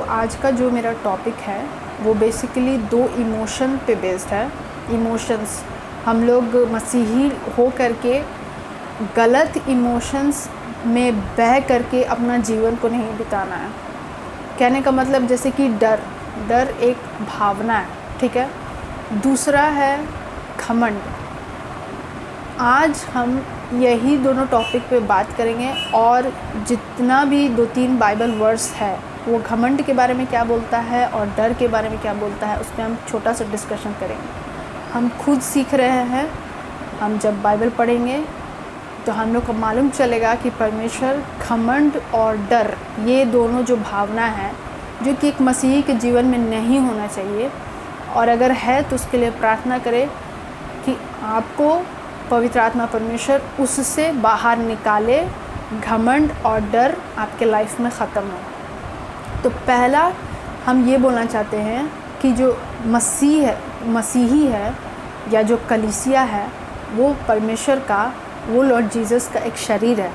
आज का जो मेरा टॉपिक है वो बेसिकली 2 इमोशन पे बेस्ड है। इमोशंस, हम लोग मसीही हो करके गलत इमोशंस में बह करके अपना जीवन को नहीं बिताना है। कहने का मतलब जैसे कि डर एक भावना है, ठीक है। दूसरा है घमंड। आज हम यही दोनों टॉपिक पे बात करेंगे और जितना भी 2-3 बाइबल वर्स है वो घमंड के बारे में क्या बोलता है और डर के बारे में क्या बोलता है, उस पर हम छोटा सा डिस्कशन करेंगे। हम खुद सीख रहे हैं, हम जब बाइबल पढ़ेंगे तो हम लोग को मालूम चलेगा कि परमेश्वर घमंड और डर, ये दोनों जो भावना है जो कि एक मसीही के जीवन में नहीं होना चाहिए, और अगर है तो उसके लिए प्रार्थना करें कि आपको पवित्र आत्मा परमेश्वर उससे बाहर निकाले, घमंड और डर आपके लाइफ में ख़त्म हो। तो पहला हम ये बोलना चाहते हैं कि जो मसीही है या जो कलीसिया है वो परमेश्वर का, वो लॉर्ड जीसस का एक शरीर है।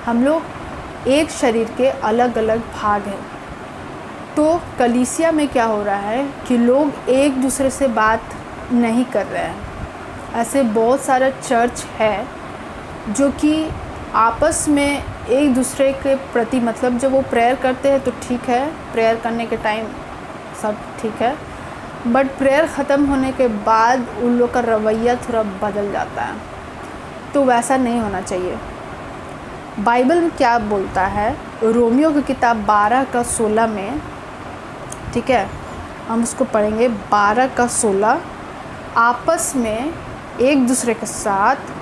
हम लोग एक शरीर के अलग अलग भाग हैं। तो कलीसिया में क्या हो रहा है कि लोग एक दूसरे से बात नहीं कर रहे हैं। ऐसे बहुत सारा चर्च है जो कि आपस में एक दूसरे के प्रति, मतलब जब वो प्रेयर करते हैं तो ठीक है, प्रेयर करने के टाइम सब ठीक है, बट प्रेयर ख़त्म होने के बाद उन लोग का रवैया थोड़ा बदल जाता है। तो वैसा नहीं होना चाहिए। बाइबल में क्या बोलता है, रोमियो की किताब 12:16 में, ठीक है, हम उसको पढ़ेंगे। 12:16, आपस में एक दूसरे के साथ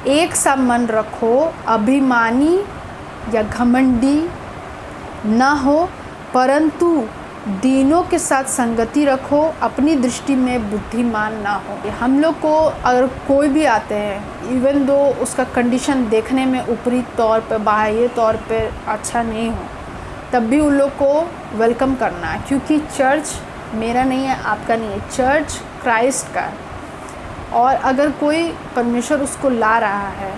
एक सा मन रखो, अभिमानी या घमंडी ना हो, परंतु दीनों के साथ संगति रखो, अपनी दृष्टि में बुद्धिमान ना हो। हम लोग को अगर कोई भी आते हैं, इवन दो उसका कंडीशन देखने में ऊपरी तौर पे, बाह्य तौर पे अच्छा नहीं हो, तब भी उन लोग को वेलकम करना है, क्योंकि चर्च मेरा नहीं है, आपका नहीं है, चर्च क्राइस्ट का है। और अगर कोई परमेश्वर उसको ला रहा है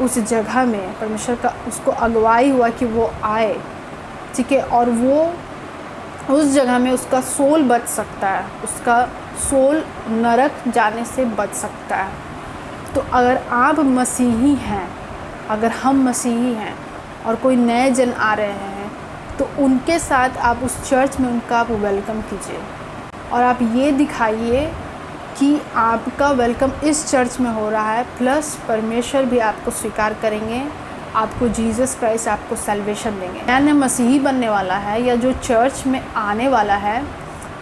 उस जगह में, परमेश्वर का उसको अगुवाई हुआ कि वो आए, ठीक है, और वो उस जगह में उसका सोल बच सकता है, उसका सोल नरक जाने से बच सकता है। तो अगर आप मसीही हैं, अगर हम मसीही हैं और कोई नए जन आ रहे हैं, तो उनके साथ आप उस चर्च में उनका आप वेलकम कीजिए और आप ये दिखाइए कि आपका वेलकम इस चर्च में हो रहा है, प्लस परमेश्वर भी आपको स्वीकार करेंगे, आपको जीसस क्राइस्ट आपको सैल्वेशन देंगे। नया मसीही बनने वाला है या जो चर्च में आने वाला है,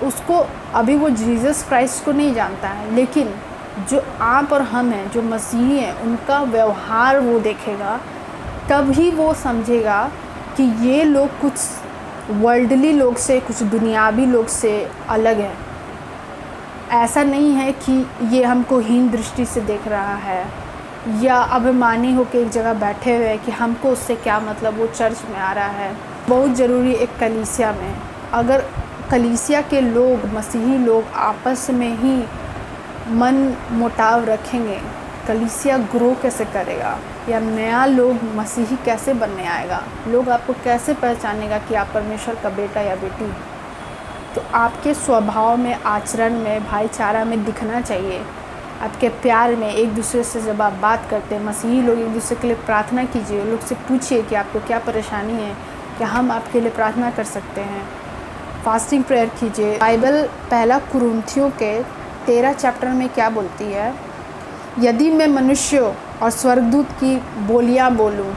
उसको अभी वो जीसस क्राइस्ट को नहीं जानता है, लेकिन जो आप और हम हैं, जो मसीही हैं, उनका व्यवहार वो देखेगा, तभी वो समझेगा कि ये लोग कुछ वर्ल्डली लोग से, कुछ दुनियावी लोग से अलग है। ऐसा नहीं है कि ये हमको हीन दृष्टि से देख रहा है या अभिमानी होकर एक जगह बैठे हुए हैं कि हमको उससे क्या मतलब, वो चर्च में आ रहा है। बहुत ज़रूरी एक कलीसिया में, अगर कलीसिया के लोग, मसीही लोग आपस में ही मन मुटाव रखेंगे, कलीसिया ग्रो कैसे करेगा, या नया लोग मसीही कैसे बनने आएगा, लोग आपको कैसे पहचानेगा कि आप परमेश्वर का बेटा या बेटी। तो आपके स्वभाव में, आचरण में, भाईचारा में दिखना चाहिए, आपके प्यार में। एक दूसरे से जब आप बात करते हैं, मसीही लोग, एक दूसरे के लिए प्रार्थना कीजिए, लोग से पूछिए कि आपको क्या परेशानी है, क्या हम आपके लिए प्रार्थना कर सकते हैं। फास्टिंग प्रेयर कीजिए। बाइबल 1 कुरिन्थियों के 13 चैप्टर में क्या बोलती है, यदि मैं मनुष्यों और स्वर्गदूत की बोलियाँ बोलूँ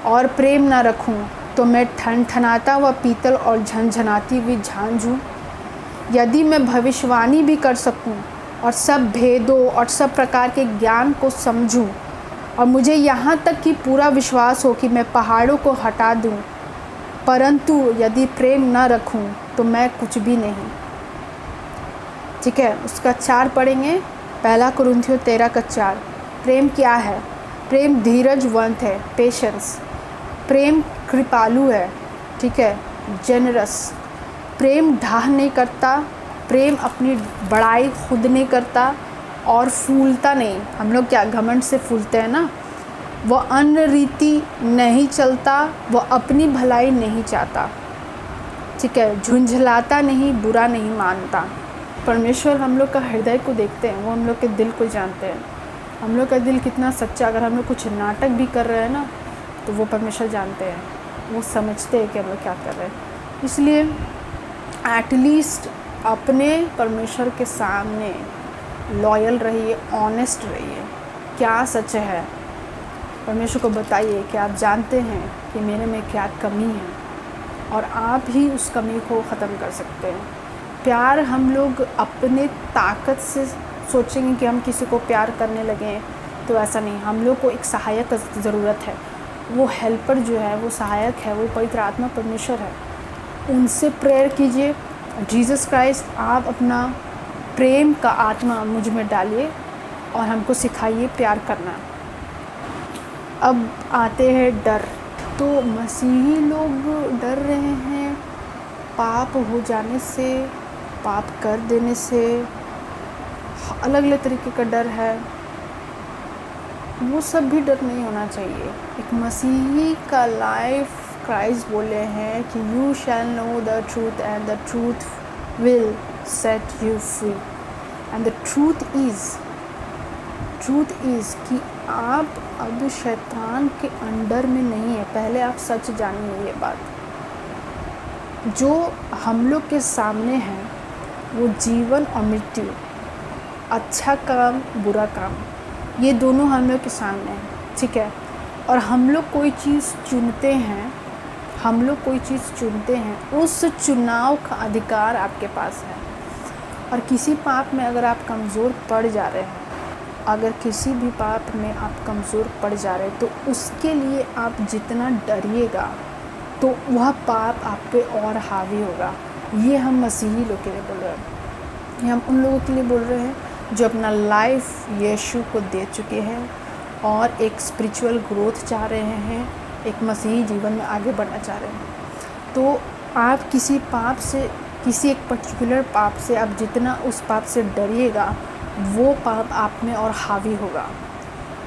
और प्रेम ना रखूँ, तो मैं ठनठनाता हुआ पीतल और झनझनाती हुई झांझ हूँ। यदि मैं भविष्यवाणी भी कर सकूँ और सब भेदों और सब प्रकार के ज्ञान को समझूँ, और मुझे यहाँ तक कि पूरा विश्वास हो कि मैं पहाड़ों को हटा दूँ, परंतु यदि प्रेम न रखूँ तो मैं कुछ भी नहीं। ठीक है, उसका 4 पढ़ेंगे। 1 कुरिन्थियों 13:4। प्रेम क्या है? प्रेम धीरजवंत है, पेशेंस। प्रेम कृपालु है, ठीक है, जेनरस। प्रेम ढाह नहीं करता, प्रेम अपनी बड़ाई खुद नहीं करता और फूलता नहीं। हम लोग क्या घमंड से फूलते हैं ना। वह अन्य रीति नहीं चलता, वह अपनी भलाई नहीं चाहता। ठीक है, झुंझलाता नहीं, बुरा नहीं मानता। परमेश्वर हम लोग का हृदय को देखते हैं, वो हम लोग के दिल को जानते हैं। हम लोग का दिल कितना सच्चा, अगर हम लोग कुछ नाटक भी कर रहे हैं ना, तो वो परमेश्वर जानते हैं, वो समझते हैं कि हम लोग क्या कर रहे हैं। इसलिए एटलीस्ट अपने परमेश्वर के सामने लॉयल रहिए, ऑनेस्ट रहिए, क्या सच है परमेश्वर को बताइए कि आप जानते हैं कि मेरे में क्या कमी है, और आप ही उस कमी को ख़त्म कर सकते हैं। प्यार हम लोग अपने ताकत से सोचेंगे कि हम किसी को प्यार करने लगें, तो ऐसा नहीं। हम लोग को एक सहायक की ज़रूरत है। वो हेल्पर जो है, वो सहायक है, वो पवित्र आत्मा परमेश्वर है। उनसे प्रेयर कीजिए। जीसस क्राइस्ट, आप अपना प्रेम का आत्मा मुझ में डालिए और हमको सिखाइए प्यार करना। अब आते हैं डर। तो मसीही लोग डर रहे हैं पाप हो जाने से, पाप कर देने से, अलग अलग तरीके का डर है। वो सब भी डर नहीं होना चाहिए। एक मसीही का लाइफ, क्राइस्ट बोले हैं कि you shall know the truth and the truth will set you free. And the truth is कि आप अब शैतान के अंडर में नहीं है। पहले आप सच जानिए ये बात। जो हम लोग के सामने है वो जीवन और मृत्यु, अच्छा काम, बुरा काम, ये दोनों हम लोग के सामने हैं, ठीक है। और हम लोग कोई चीज़ चुनते हैं, उस चुनाव का अधिकार आपके पास है। और किसी पाप में अगर आप कमज़ोर पड़ जा रहे हैं, अगर किसी भी पाप में आप कमज़ोर पड़ जा रहे हैं, तो उसके लिए आप जितना डरिएगा तो वह पाप आप पे और हावी होगा। ये हम मसीही लोग के लिए बोल रहे हैं। ये हम उन लोगों के लिए बोल रहे हैं जो अपना लाइफ यीशु को दे चुके हैं और एक स्पिरिचुअल ग्रोथ चाह रहे हैं, एक मसीही जीवन में आगे बढ़ना चाह रहे हैं। तो आप किसी पाप से, किसी एक पर्टिकुलर पाप से आप जितना उस पाप से डरिएगा, वो पाप आप में और हावी होगा।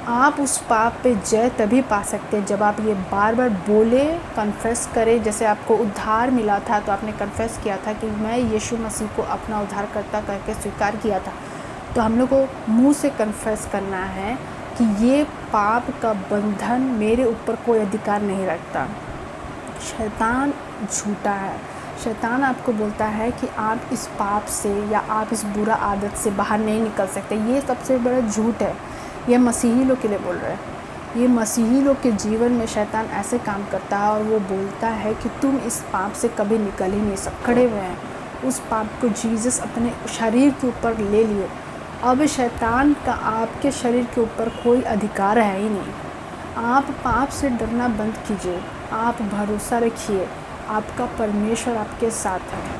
आप उस पाप पे जय तभी पा सकते हैं जब आप ये बार बार बोले, कन्फेस करें। जैसे आपको उद्धार मिला था तो आपने कन्फेस किया था कि मैं यीशु मसीह को अपना उद्धारकर्ता करके स्वीकार किया था। तो हम लोग को मुंह से कन्फेस करना है कि ये पाप का बंधन मेरे ऊपर कोई अधिकार नहीं रखता। शैतान झूठा है। शैतान आपको बोलता है कि आप इस पाप से या आप इस बुरा आदत से बाहर नहीं निकल सकते। ये सबसे बड़ा झूठ है। ये मसीही लोग के लिए बोल रहे हैं। ये मसीही लोग के जीवन में शैतान ऐसे काम करता है और वो बोलता है कि तुम इस पाप से कभी निकल ही नहीं सकते। खड़े हुए हैं, उस पाप को जीसस अपने शरीर के ऊपर ले लिए। अब शैतान का आपके शरीर के ऊपर कोई अधिकार है ही नहीं। आप पाप से डरना बंद कीजिए, आप भरोसा रखिए, आपका परमेश्वर आपके साथ है।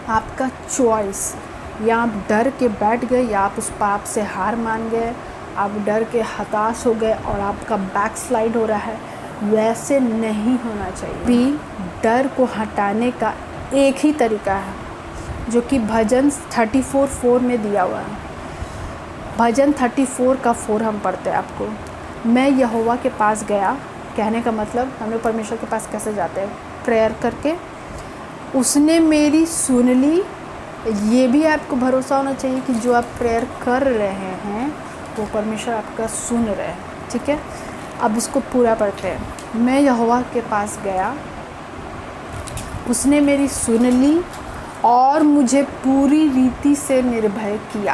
आपका चॉइस, या आप डर के बैठ गए या आप उस पाप से हार मान गए, आप डर के हताश हो गए और आपका बैकस्लाइड हो रहा है, वैसे नहीं होना चाहिए। भी डर को हटाने का एक ही तरीका है जो कि भजन 34:4 में दिया हुआ है। भजन 34 का 4 हम पढ़ते हैं आपको। मैं यहोवा के पास गया, कहने का मतलब हम लोग परमेश्वर के पास कैसे जाते हैं? प्रेयर करके। उसने मेरी सुन ली। ये भी आपको भरोसा होना चाहिए कि जो आप प्रेयर कर रहे हैं वो परमेश्वर आपका सुन रहे हैं, ठीक है। अब इसको पूरा पढ़ते हैं। मैं यहोवा के पास गया, उसने मेरी सुन ली और मुझे पूरी रीति से निर्भय किया।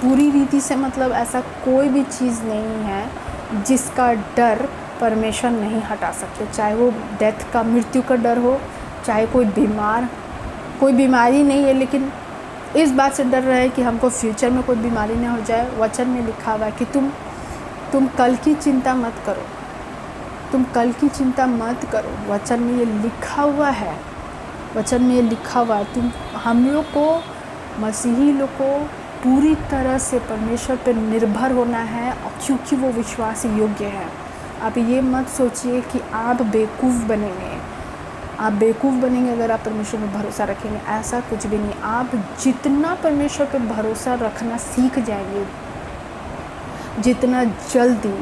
पूरी रीति से मतलब ऐसा कोई भी चीज़ नहीं है जिसका डर परमेश्वर नहीं हटा सकते। चाहे वो डेथ का, मृत्यु का डर हो, चाहे कोई बीमारी नहीं है, लेकिन इस बात से डर रहे कि हमको फ्यूचर में कोई बीमारी ना हो जाए। वचन में लिखा हुआ है कि तुम कल की चिंता मत करो, तुम कल की चिंता मत करो। वचन में ये लिखा हुआ है, वचन में ये लिखा हुआ है। हम लोग को, मसीही लोग को पूरी तरह से परमेश्वर पर निर्भर होना है, क्योंकि वो विश्वास योग्य है। आप ये मत सोचिए कि आप बेवकूफ़ बनेंगे। आप बेवकूफ़ बनेंगे अगर आप परमेश्वर पर भरोसा रखेंगे, ऐसा कुछ भी नहीं। आप जितना परमेश्वर पर भरोसा रखना सीख जाएंगे, जितना जल्दी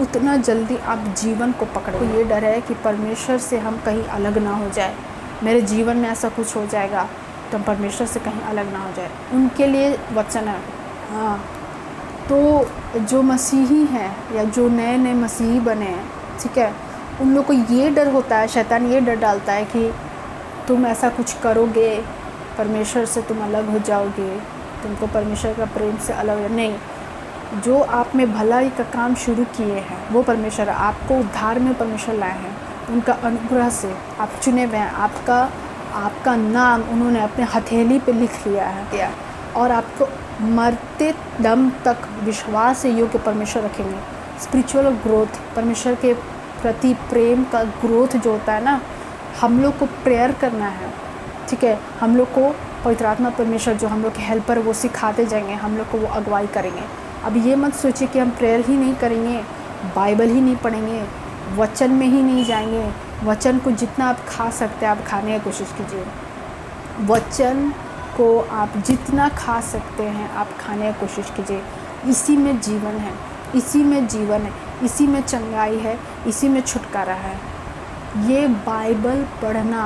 उतना जल्दी आप जीवन को पकड़ो। ये डर है कि परमेश्वर से हम कहीं अलग ना हो जाए, मेरे जीवन में ऐसा कुछ हो जाएगा तो हम परमेश्वर से कहीं अलग ना हो जाए, उनके लिए वचन है। हाँ, तो जो मसीही हैं या जो नए नए मसीही बने हैं, ठीक है, उन लोग को ये डर होता है, शैतान ये डर डालता है कि तुम ऐसा कुछ करोगे, परमेश्वर से तुम अलग हो जाओगे, तुमको परमेश्वर का प्रेम से अलग नहीं। जो आप में भलाई का काम शुरू किए हैं वो परमेश्वर, आपको उद्धार में परमेश्वर लाए हैं, उनका अनुग्रह से आप चुने हुए हैं, आपका नाम उन्होंने अपने हथेली पे लिख लिया है और आपको मरते दम तक विश्वास से योग्य परमेश्वर रखेंगे। स्पिरिचुअल ग्रोथ, परमेश्वर के प्रति प्रेम का ग्रोथ जो होता है ना, हम लोग को प्रेयर करना है, ठीक है, हम लोग को पवित्र आत्मा परमेश्वर जो हम लोग के हेल्पर वो सिखाते जाएंगे, हम लोग को वो अगुवाई करेंगे। अब ये मत सोचिए कि हम प्रेयर ही नहीं करेंगे, बाइबल ही नहीं पढ़ेंगे, वचन में ही नहीं जाएंगे। वचन को जितना आप खा सकते हैं आप खाने की कोशिश कीजिए, वचन को आप जितना खा सकते हैं आप खाने की कोशिश कीजिए। इसी में जीवन है, इसी में जीवन है, इसी में चंगाई है, इसी में छुटकारा है। ये बाइबल पढ़ना,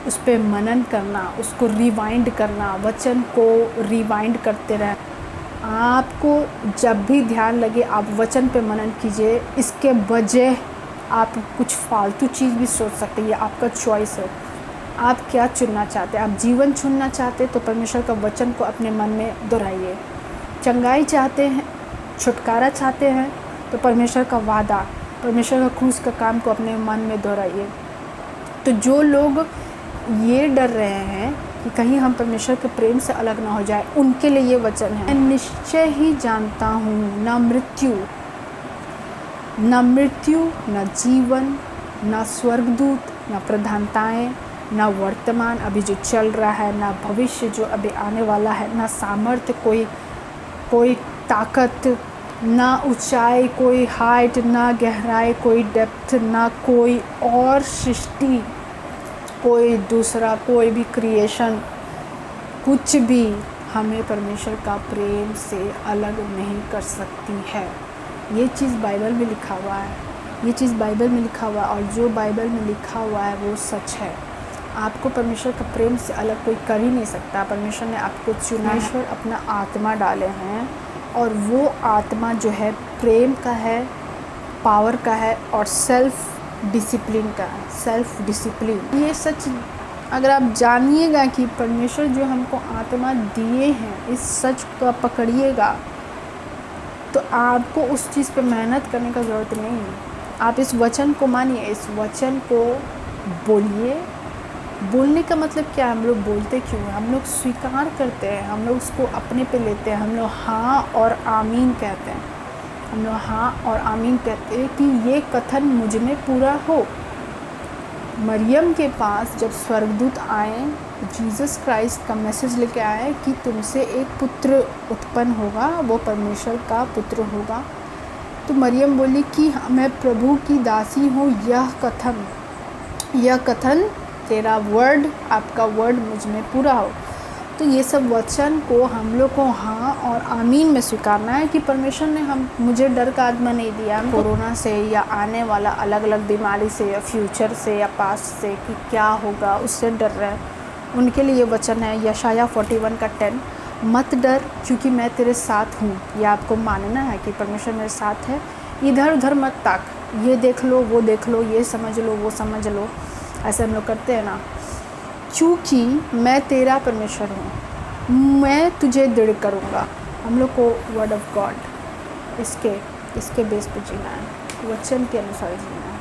उस पर मनन करना, उसको रिवाइंड करना, वचन को रिवाइंड करते रहना। आपको जब भी ध्यान लगे आप वचन पे मनन कीजिए। इसके बजाय आप कुछ फालतू चीज़ भी सोच सकते हैं, ये आपका चॉइस है। आप क्या चुनना चाहते हैं? आप जीवन चुनना चाहते हैं तो परमेश्वर का वचन को अपने मन में दोहराइए। चंगाई चाहते हैं, छुटकारा चाहते हैं तो परमेश्वर का वादा, परमेश्वर का क्रूस का काम को अपने मन में दोहराइए। तो जो लोग ये डर रहे हैं कि कहीं हम परमेश्वर के प्रेम से अलग ना हो जाए, उनके लिए ये वचन है। मैं निश्चय ही जानता हूँ, न मृत्यु, न जीवन, न स्वर्गदूत, न प्रधानताएं, न वर्तमान अभी जो चल रहा है, न भविष्य जो अभी आने वाला है, न सामर्थ्य कोई ताकत, ना ऊंचाई, कोई हाइट, ना गहराई, कोई डेप्थ, ना कोई और सृष्टि, कोई दूसरा कोई भी क्रिएशन, कुछ भी हमें परमेश्वर का प्रेम से अलग नहीं कर सकती है। ये चीज़ बाइबल में लिखा हुआ है, ये चीज़ बाइबल में लिखा हुआ है, और जो बाइबल में लिखा हुआ है वो सच है। आपको परमेश्वर का प्रेम से अलग कोई कर ही नहीं सकता। परमेश्वर ने आपको चुना, परमेश्वर अपना आत्मा डाले हैं और वो आत्मा जो है प्रेम का है, पावर का है और सेल्फ डिसिप्लिन का है, सेल्फ डिसिप्लिन। ये सच अगर आप जानिएगा कि परमेश्वर जो हमको आत्मा दिए हैं, इस सच को पकड़िएगा तो आपको उस चीज़ पे मेहनत करने का ज़रूरत नहीं है। आप इस वचन को मानिए, इस वचन को बोलिए। बोलने का मतलब क्या है? हम लोग बोलते क्यों हैं? हम लोग स्वीकार करते हैं, हम लोग उसको अपने पे लेते हैं, हम लोग हाँ और आमीन कहते हैं, हम लोग हाँ और आमीन कहते हैं कि ये कथन मुझ में पूरा हो। मरियम के पास जब स्वर्गदूत आए, जीसस क्राइस्ट का मैसेज लेके आए कि तुमसे एक पुत्र उत्पन्न होगा, वो परमेश्वर का पुत्र होगा, तो मरियम बोली कि मैं प्रभु की दासी हूँ, यह कथन तेरा वर्ड, आपका वर्ड मुझ में पूरा हो। तो ये सब वचन को हम लोग को हाँ और आमीन में स्वीकारना है कि परमेश्वर ने मुझे डर का आत्मा नहीं दिया। कोरोना से या आने वाला अलग अलग बीमारी से या फ्यूचर से या पास्ट से कि क्या होगा उससे डर रहे हैं, उनके लिए ये वचन है यशाया 41 का 10, मत डर क्योंकि मैं तेरे साथ हूँ। ये आपको मानना है कि परमेश्वर मेरे साथ है। इधर उधर मत ताक, ये देख लो, वो देख लो, ये समझ लो, वो समझ लो, ऐसे हम लोग करते हैं ना। क्योंकि मैं तेरा परमेश्वर हूँ, मैं तुझे दृढ़ करूँगा। हम लोग को वर्ड ऑफ गॉड इसके बेस पे जीना है, वचन के अनुसार जीना है।